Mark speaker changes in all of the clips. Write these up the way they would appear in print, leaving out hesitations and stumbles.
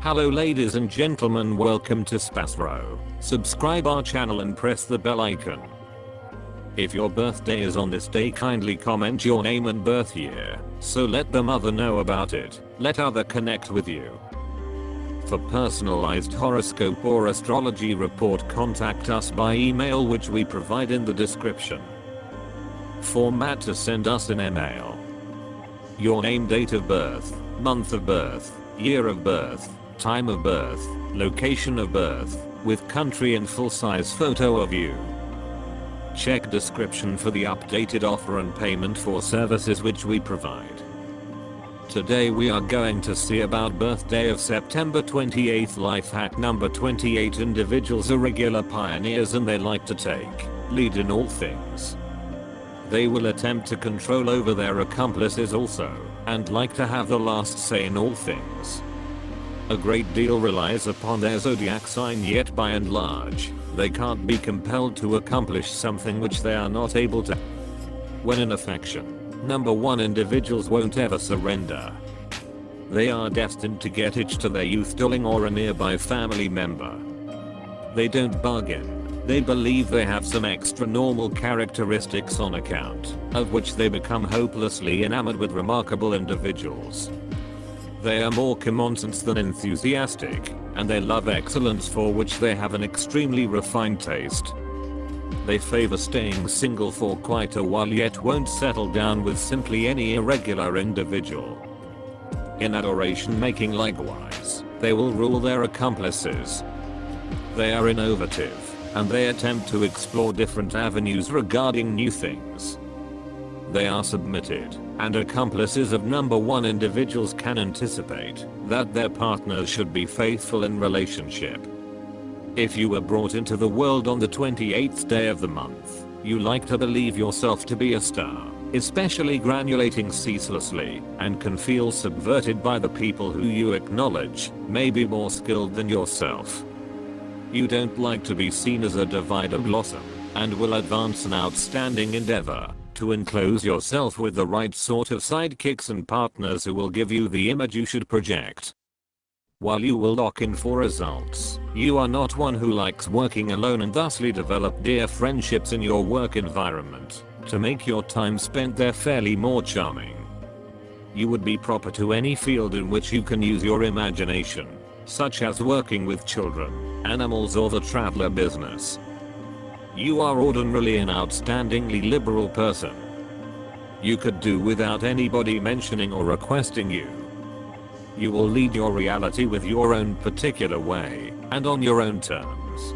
Speaker 1: Hello ladies and gentlemen, welcome to SPASRO. Subscribe our channel and press the bell icon. If your birthday is on this day, kindly comment your name and birth year, so let the mother know about it. Let other connect with you. For personalized horoscope or astrology report, contact us by email, which we provide in the description. Format to send us an email: your name, date of birth, month of birth, year of birth, time of birth, location of birth, with country and full-size photo of you. Check description for the updated offer and payment for services which we provide. Today we are going to see about birthday of September 28th. Life hack number 28. Individuals are regular pioneers and they like to take lead in all things. They will attempt to control over their accomplices also, and like to have the last say in all things. A great deal relies upon their zodiac sign, yet by and large, they can't be compelled to accomplish something which they are not able to. When in affection, number 1, individuals won't ever surrender. They are destined to get hitched to their youth darling or a nearby family member. They don't bargain. They believe they have some extra normal characteristics on account of which they become hopelessly enamored with remarkable individuals. They are more common sense than enthusiastic, and they love excellence, for which they have an extremely refined taste. They favor staying single for quite a while, yet won't settle down with simply any irregular individual. In adoration making likewise, they will rule their accomplices. They are innovative, and they attempt to explore different avenues regarding new things. They are submitted, and accomplices of number 1 individuals can anticipate that their partners should be faithful in relationship. If you were brought into the world on the 28th day of the month, you like to believe yourself to be a star, especially granulating ceaselessly, and can feel subverted by the people who you acknowledge may be more skilled than yourself. You don't like to be seen as a divider blossom, and will advance an outstanding endeavor to enclose yourself with the right sort of sidekicks and partners who will give you the image you should project. While you will lock in for results, you are not one who likes working alone, and thusly develop dear friendships in your work environment to make your time spent there fairly more charming. You would be proper to any field in which you can use your imagination, such as working with children, animals, or the traveler business. You are ordinarily an outstandingly liberal person. You could do without anybody mentioning or requesting you. You will lead your reality with your own particular way, and on your own terms.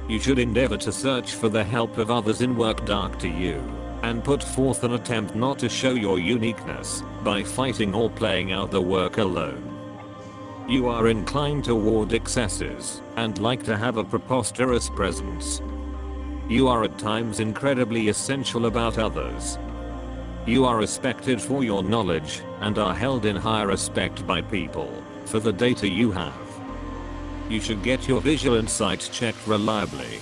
Speaker 1: You should endeavor to search for the help of others in work dark to you, and put forth an attempt not to show your uniqueness by fighting or playing out the work alone. You are inclined toward excesses, and like to have a preposterous presence. You are at times incredibly essential about others. You are respected for your knowledge, and are held in high respect by people for the data you have. You should get your visual insight checked reliably.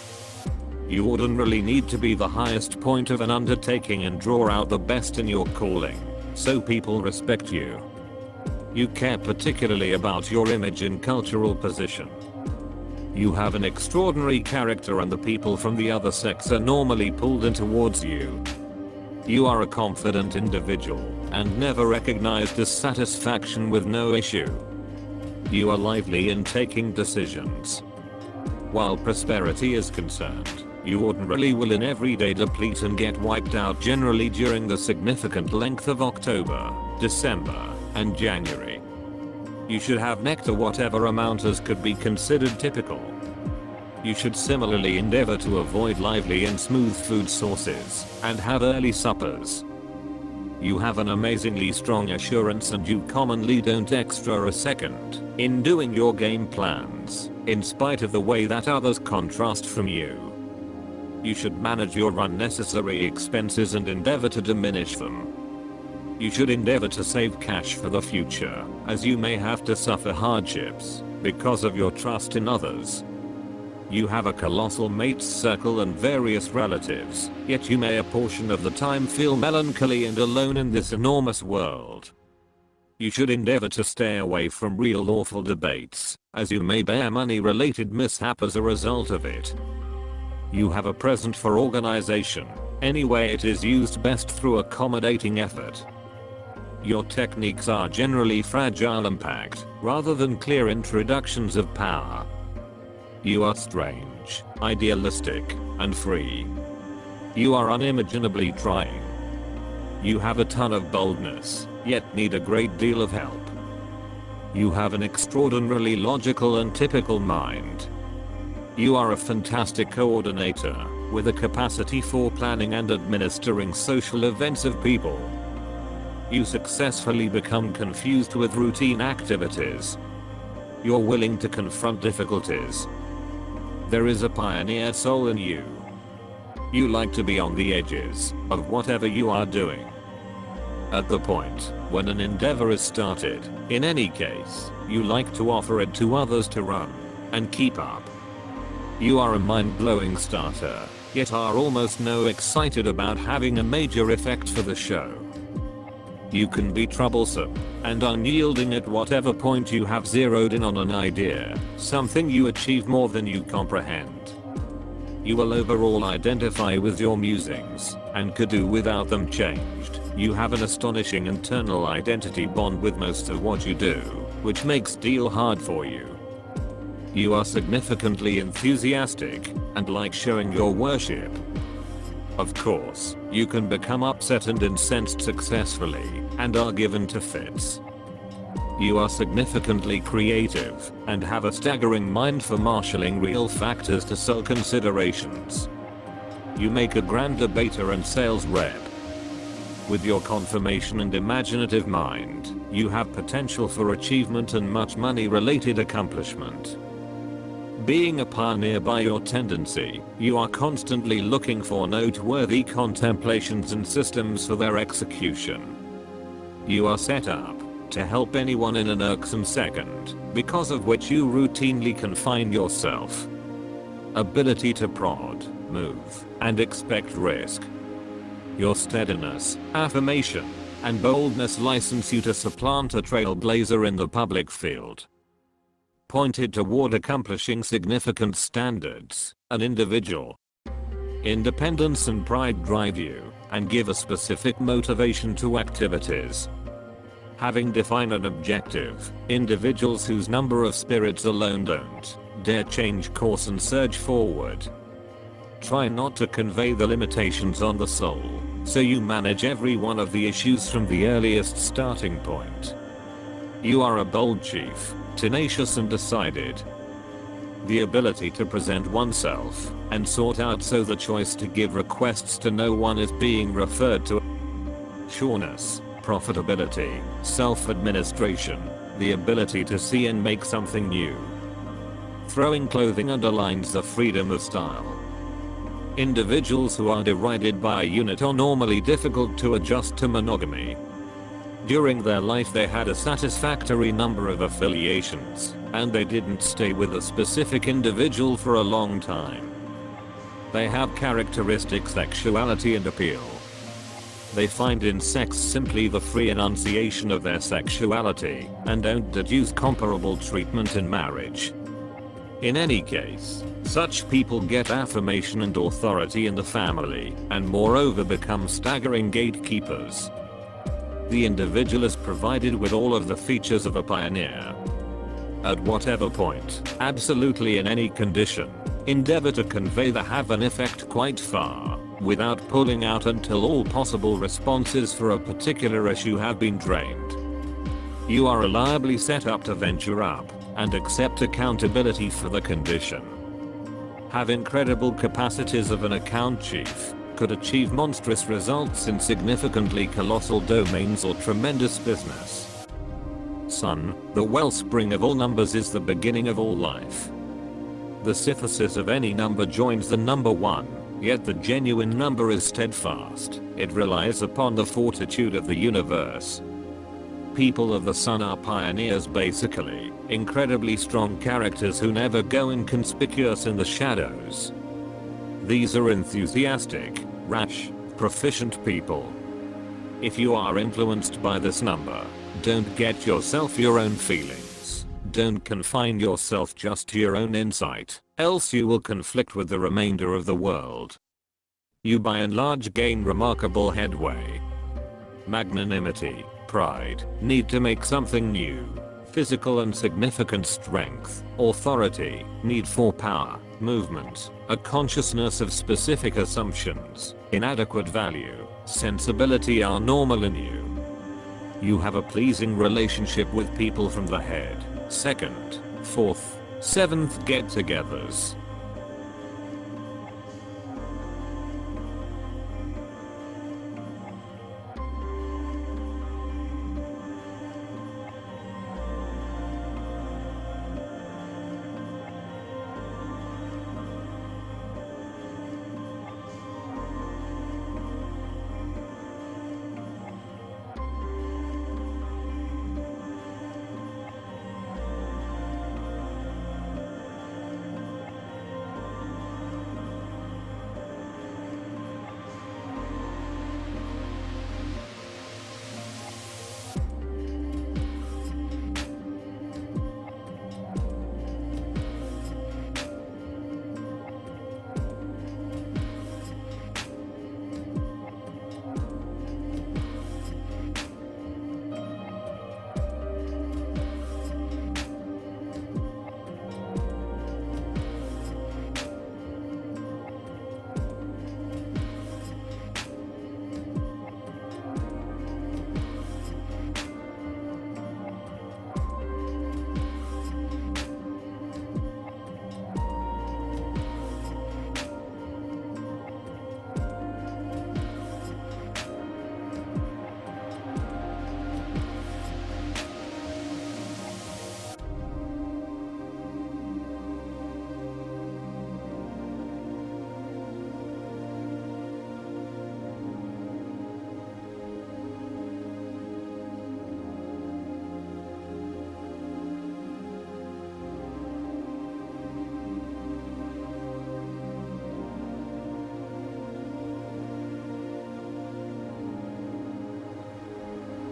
Speaker 1: You ordinarily need to be the highest point of an undertaking and draw out the best in your calling, so people respect you. You care particularly about your image and cultural position. You have an extraordinary character, and the people from the other sex are normally pulled in towards you. You are a confident individual, and never recognize dissatisfaction with no issue. You are lively in taking decisions. While prosperity is concerned, you ordinarily will in every day deplete and get wiped out, generally during the significant length of October, December, and January. You should have nectar whatever amount as could be considered typical. You should similarly endeavor to avoid lively and smooth food sources, and have early suppers. You have an amazingly strong assurance, and you commonly don't extra a second in doing your game plans, in spite of the way that others contrast from you. You should manage your unnecessary expenses and endeavor to diminish them. You should endeavor to save cash for the future, as you may have to suffer hardships because of your trust in others. You have a colossal mates circle and various relatives, yet you may a portion of the time feel melancholy and alone in this enormous world. You should endeavor to stay away from real awful debates, as you may bear money-related mishap as a result of it. You have a present for organization. Anyway, it is used best through accommodating effort. Your techniques are generally fragile and packed, rather than clear introductions of power. You are strange, idealistic, and free. You are unimaginably trying. You have a ton of boldness, yet need a great deal of help. You have an extraordinarily logical and typical mind. You are a fantastic coordinator, with a capacity for planning and administering social events of people. You successfully become confused with routine activities. You're willing to confront difficulties. There is a pioneer soul in you. You like to be on the edges of whatever you are doing. At the point when an endeavor is started, in any case, you like to offer it to others to run and keep up. You are a mind-blowing starter, yet are almost no excited about having a major effect for the show. You can be troublesome and unyielding at whatever point you have zeroed in on an idea, something you achieve more than you comprehend. You will overall identify with your musings and could do without them changed. You have an astonishing internal identity bond with most of what you do, which makes deal hard for you. You are significantly enthusiastic and like showing your worship. Of course, you can become upset and incensed successfully and are given to fits. You are significantly creative and have a staggering mind for marshalling real factors to sell considerations. You make a grand debater and sales rep. With your confirmation and imaginative mind, you have potential for achievement and much money-related accomplishment. Being a pioneer by your tendency, you are constantly looking for noteworthy contemplations and systems for their execution. You are set up to help anyone in an irksome second, because of which you routinely confine yourself. Ability to prod, move, and expect risk. Your steadiness, affirmation, and boldness license you to supplant a trailblazer in the public field. Pointed toward accomplishing significant standards, an individual. Independence and pride drive you, and give a specific motivation to activities. Having defined an objective, individuals whose number of spirits alone don't dare change course and surge forward. Try not to convey the limitations on the soul, so you manage every one of the issues from the earliest starting point. You are a bold chief, tenacious and decided. The ability to present oneself and sort out so the choice to give requests to no one is being referred to. Sureness, profitability, self-administration, the ability to see and make something new. Throwing clothing underlines the freedom of style. Individuals who are derided by a unit are normally difficult to adjust to monogamy. During their life they had a satisfactory number of affiliations, and they didn't stay with a specific individual for a long time. They have characteristic sexuality and appeal. They find in sex simply the free enunciation of their sexuality, and don't deduce comparable treatment in marriage. In any case, such people get affirmation and authority in the family, and moreover become staggering gatekeepers. The individual is provided with all of the features of a pioneer. At whatever point, absolutely in any condition, endeavor to convey the have an effect quite far, without pulling out until all possible responses for a particular issue have been drained. You are reliably set up to venture up and accept accountability for the condition. Have incredible capacities of an account chief, could achieve monstrous results in significantly colossal domains or tremendous business. Sun, the wellspring of all numbers, is the beginning of all life. The synthesis of any number joins the number 1, yet the genuine number is steadfast. It relies upon the fortitude of the universe. People of the sun are pioneers basically, incredibly strong characters who never go inconspicuous in the shadows. These are enthusiastic, rash, proficient people. If you are influenced by this number, Don't get yourself your own feelings. Don't confine yourself just to your own insight, else you will conflict with the remainder of the world. You by and large gain remarkable headway. Magnanimity, pride, need to make something new. Physical and significant strength, authority, need for power, movement, a consciousness of specific assumptions, inadequate value, sensibility are normal in you. You have a pleasing relationship with people from the head, 2nd, 4th, 7th get-togethers.